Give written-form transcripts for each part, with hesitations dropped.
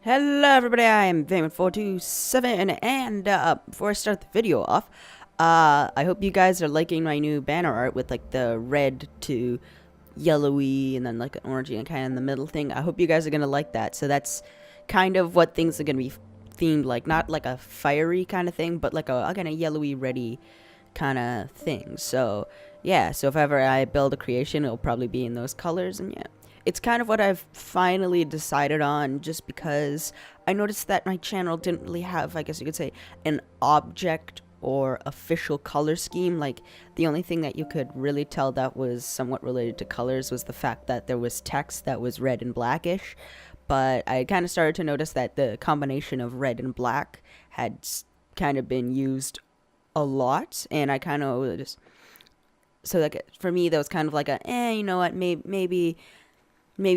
Hello everybody, I am Damon427 and before I start the video off, I hope you guys are liking my new banner art with like the red to yellowy and then like an orangey and kind of in the middle thing. I hope you guys are gonna like that. So that's kind of what things are gonna be themed like, not like a fiery kind of thing, but like a kind of yellowy, reddy kind of thing. So yeah, so if ever I build a creation, it'll probably be in those colors, and yeah, it's kind of what I've finally decided on, just because I noticed that my channel didn't really have, I guess you could say, an object or official color scheme. Like, the only thing that you could really tell that was somewhat related to colors was the fact that there was text that was red and blackish. But I kind of started to notice that the combination of red and black had kind of been used a lot, and I kind of just, so like for me that was kind of like a you know what, maybe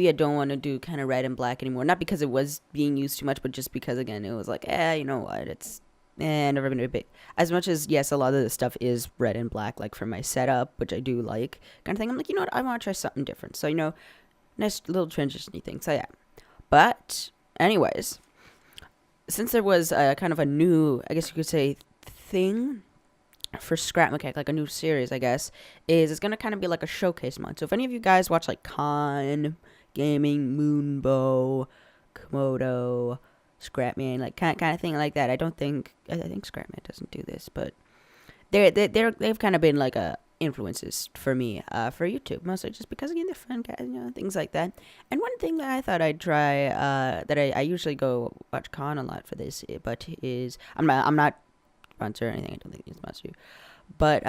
I don't want to do kind of red and black anymore. Not because it was being used too much, but just because again it was like, you know what, it's never gonna be as much as, yes, a lot of the stuff is red and black, like for my setup, which I do like kind of thing. I'm like, you know what, I want to try something different. So, you know, nice little transition-y thing. So yeah. But anyways, since there was kind of a new, I guess you could say, thing for Scrap Mechanic, like a new series, I guess, is it's gonna kind of be like a showcase month. So if any of you guys watch like Con Gaming, Moonbow, Komodo, Scrapman, like kind of thing like that. I think Scrapman doesn't do this, but they've kind of been like influences for me for YouTube, mostly just because again they're fun guys, you know, things like that. And one thing that I thought I'd try, that I usually go watch Con a lot for this, but is I'm not sponsor or anything. I don't think he's sponsor you, but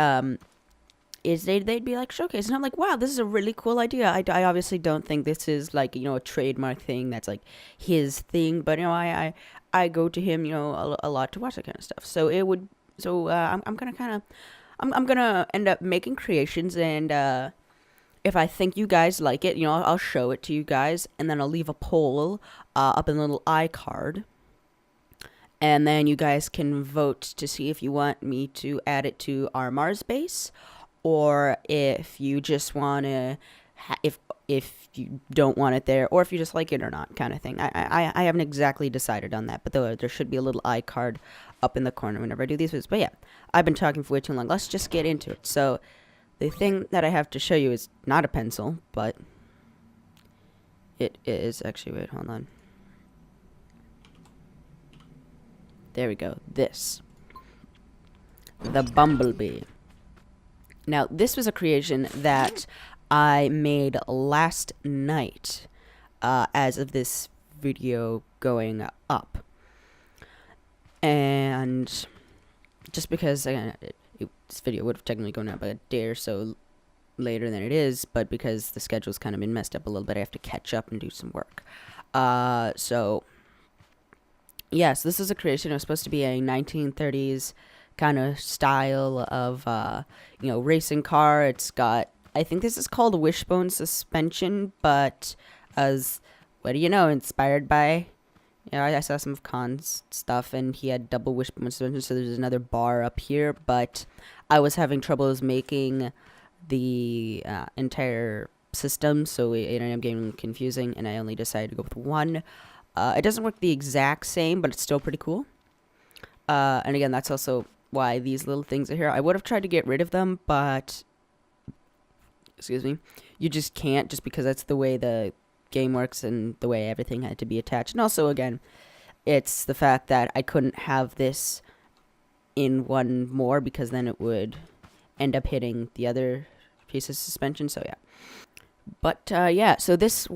is they'd be like showcase, and I'm like, wow, this is a really cool idea. I obviously don't think this is like, you know, a trademark thing that's like his thing, but you know, I go to him, you know, a lot to watch that kind of stuff. So it would, so I'm gonna kind of, I'm gonna end up making creations, and if I think you guys like it, you know, I'll show it to you guys, and then I'll leave a poll up in a little iCard, and then you guys can vote to see if you want me to add it to our Mars base, or if you just want to, if you don't want it there, or if you just like it or not, kind of thing. I haven't exactly decided on that, but there should be a little iCard up in the corner whenever I do these videos. But yeah, I've been talking for way too long. Let's just get into it. So the thing that I have to show you is not a pencil, but it is actually, wait, hold on. There we go. This. The Bumble Bee. Now, this was a creation that I made last night, as of this video going up. And just because, again, this video would have technically gone up a day or so later than it is, but because the schedule's kind of been messed up a little bit, I have to catch up and do some work. So yes, this is a creation. It was supposed to be a 1930s kind of style of, you know, racing car. It's got, I think this is called a wishbone suspension, but as, what do you know, inspired by, you know, I saw some of Khan's stuff, and he had double wishbone suspension, so there's another bar up here, but I was having troubles making the entire system, so it ended up getting confusing, and I only decided to go with one. It doesn't work the exact same, but it's still pretty cool. And again, that's also why these little things are here. I would have tried to get rid of them, but, excuse me, you just can't, just because that's the way the game works and the way everything had to be attached. And also, again, it's the fact that I couldn't have this in one more, because then it would end up hitting the other piece of suspension. So yeah. But yeah, so this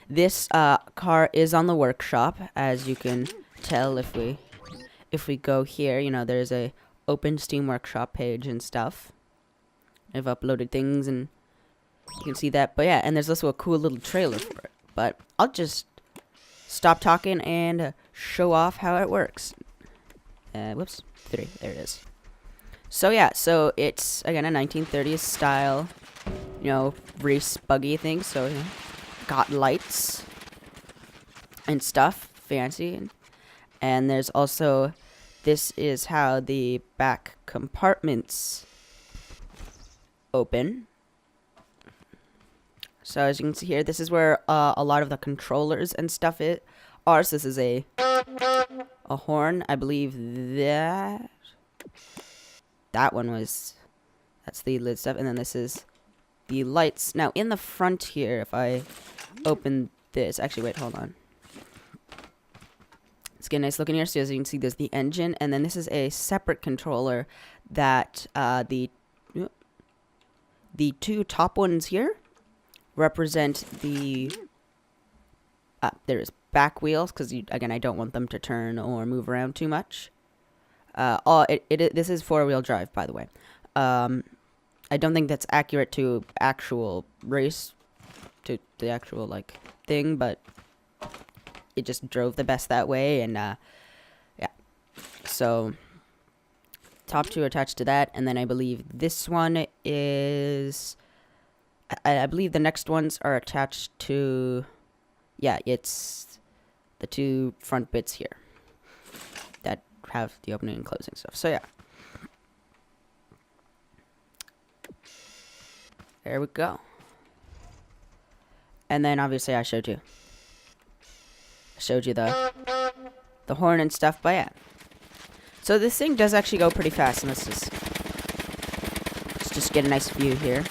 this car is on the workshop, as you can tell if we go here. You know, there's a open Steam Workshop page and stuff. I've uploaded things, and you can see that. But yeah, and there's also a cool little trailer for it. But I'll just stop talking and show off how it works. Whoops, 3, there it is. So yeah, so it's, again, a 1930s style, you know, race buggy thing. So, you know, got lights and stuff, fancy. And there's also, this is how the back compartments open. So as you can see here, this is where a lot of the controllers and stuff ours. This is a horn. I believe that one was, that's the lid stuff. And then this is the lights. Now in the front here, if I open this, actually wait, hold on. Let's get a nice look in here. So as you can see, there's the engine, and then this is a separate controller that the two top ones here represent the there's back wheels, because again, I don't want them to turn or move around too much. This is 4-wheel drive, by the way. I don't think that's accurate to actual race, to the actual like thing, but it just drove the best that way. And yeah, so top two attached to that, and then I believe this one is, I believe the next ones are attached to, yeah, it's the two front bits here that have the opening and closing stuff. So yeah, there we go. And then obviously I showed you the horn and stuff, but yeah. So this thing does actually go pretty fast, and let's just get a nice view here.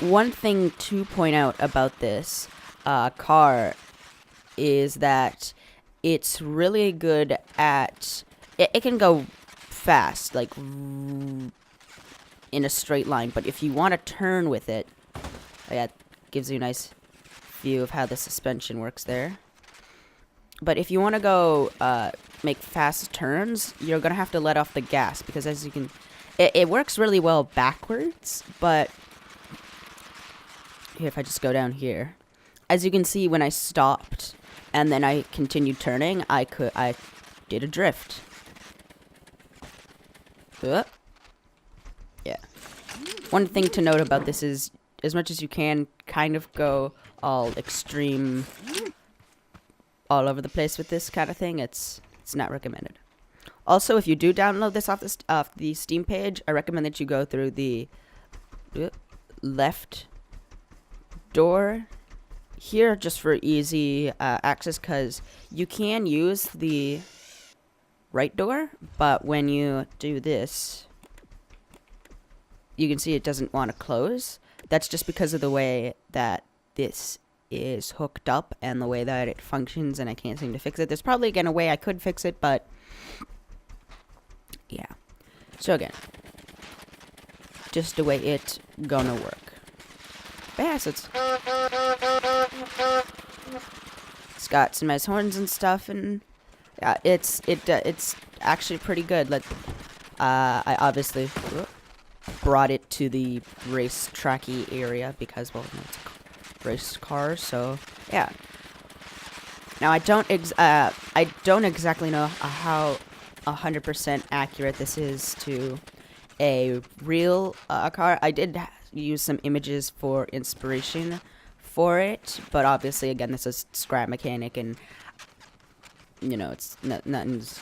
One thing to point out about this car is that it's really good at, it can go fast, like in a straight line, but if you want to turn with it, yeah, it gives you a nice view of how the suspension works there. But if you want to go make fast turns, you're gonna have to let off the gas, because as you can, it works really well backwards. But here, if I just go down here, as you can see, when I stopped and then I continued turning, I did a drift. Yeah. One thing to note about this is, as much as you can kind of go all extreme, all over the place with this kind of thing, it's not recommended. Also, if you do download this off the Steam page, I recommend that you go through the left door here, just for easy access, because you can use the right door, but when you do this, you can see it doesn't want to close. That's just because of the way that this is hooked up and the way that it functions, and I can't seem to fix it. There's probably, again, a way I could fix it, but yeah. So again, just the way it's gonna work. But yeah, so it's got some nice horns and stuff, and yeah, it's actually pretty good. Like, I obviously brought it to the race tracky area because, well, it's a race car, so yeah. Now I don't exactly know how 100% accurate this is to a real car. I did use some images for inspiration for it, but obviously, again, this is Scrap Mechanic, and you know, it's nothing's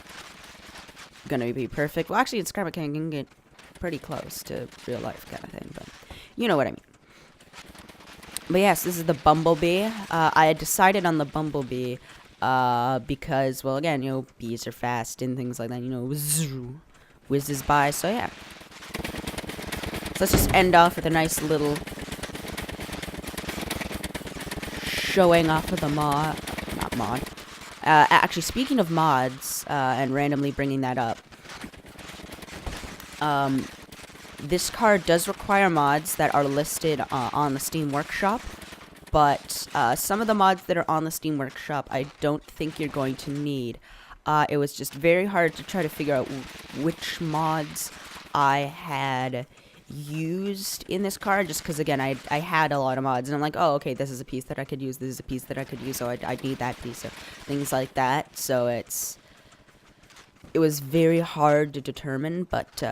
gonna be perfect. Well, actually, in Scrap Mechanic, you can get pretty close to real life kind of thing, but you know what I mean. But yes, this is the Bumble Bee. I had decided on the Bumble Bee because, well, again, you know, bees are fast and things like that, you know, whizzes by, so yeah. So let's just end off with a nice little showing off of the actually, speaking of mods, and randomly bringing that up, this car does require mods that are listed on the Steam Workshop, but some of the mods that are on the Steam Workshop I don't think you're going to need. It was just very hard to try to figure out which mods I had used in this car, just because, again, I had a lot of mods, and I'm like, oh, okay, this is a piece that I could use, this is a piece that I could use, so I need that piece, of things like that. So it was very hard to determine, but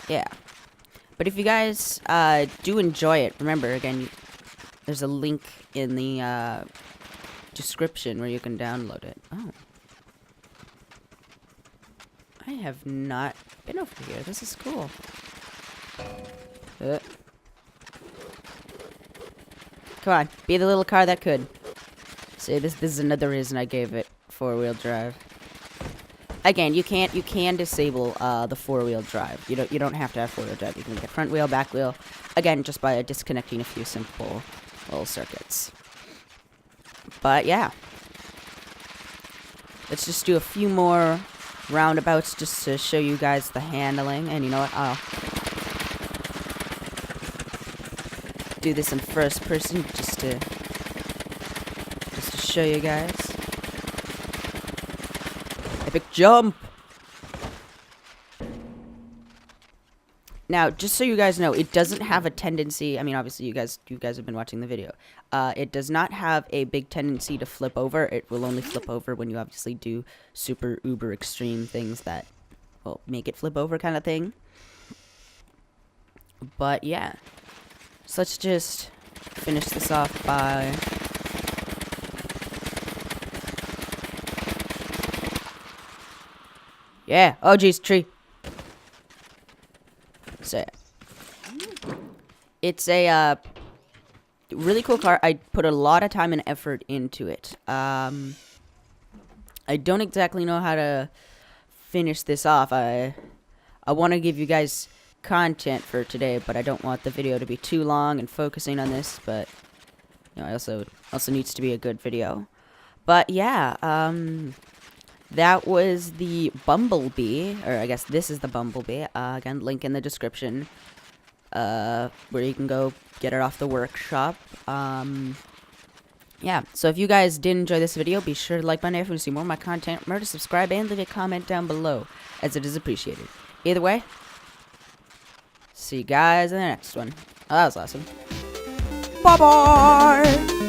yeah. But if you guys do enjoy it, remember, again, there's a link in the description where you can download it. Oh. I have not been over here. This is cool. Come on, be the little car that could. See, this is another reason I gave it 4-wheel drive. Again, you can disable the 4-wheel drive. You don't have to have 4-wheel drive. You can get front wheel, back wheel. Again, just by disconnecting a few simple little circuits. But yeah, let's just do a few more roundabouts just to show you guys the handling. And you know what? I'll do this in first person just to show you guys. Epic jump! Now, just so you guys know, it doesn't have a tendency. I mean, obviously, you guys have been watching the video. It does not have a big tendency to flip over. It will only flip over when you obviously do super uber extreme things that will make it flip over, kind of thing. But yeah, so let's just finish this off by yeah. Oh geez, tree. So it's a really cool car. I put a lot of time and effort into it. I don't exactly know how to finish this off. I want to give you guys content for today, but I don't want the video to be too long and focusing on this. But you know, I also needs to be a good video. But yeah, that was the Bumble Bee, or I guess this is the Bumble Bee. Again, link in the description, where you can go get it off the workshop. Yeah, so if you guys did enjoy this video, be sure to like my if you want to see more of my content. Remember to subscribe and leave a comment down below, as it is appreciated. Either way, see you guys in the next one. Oh, that was awesome. Bye-bye!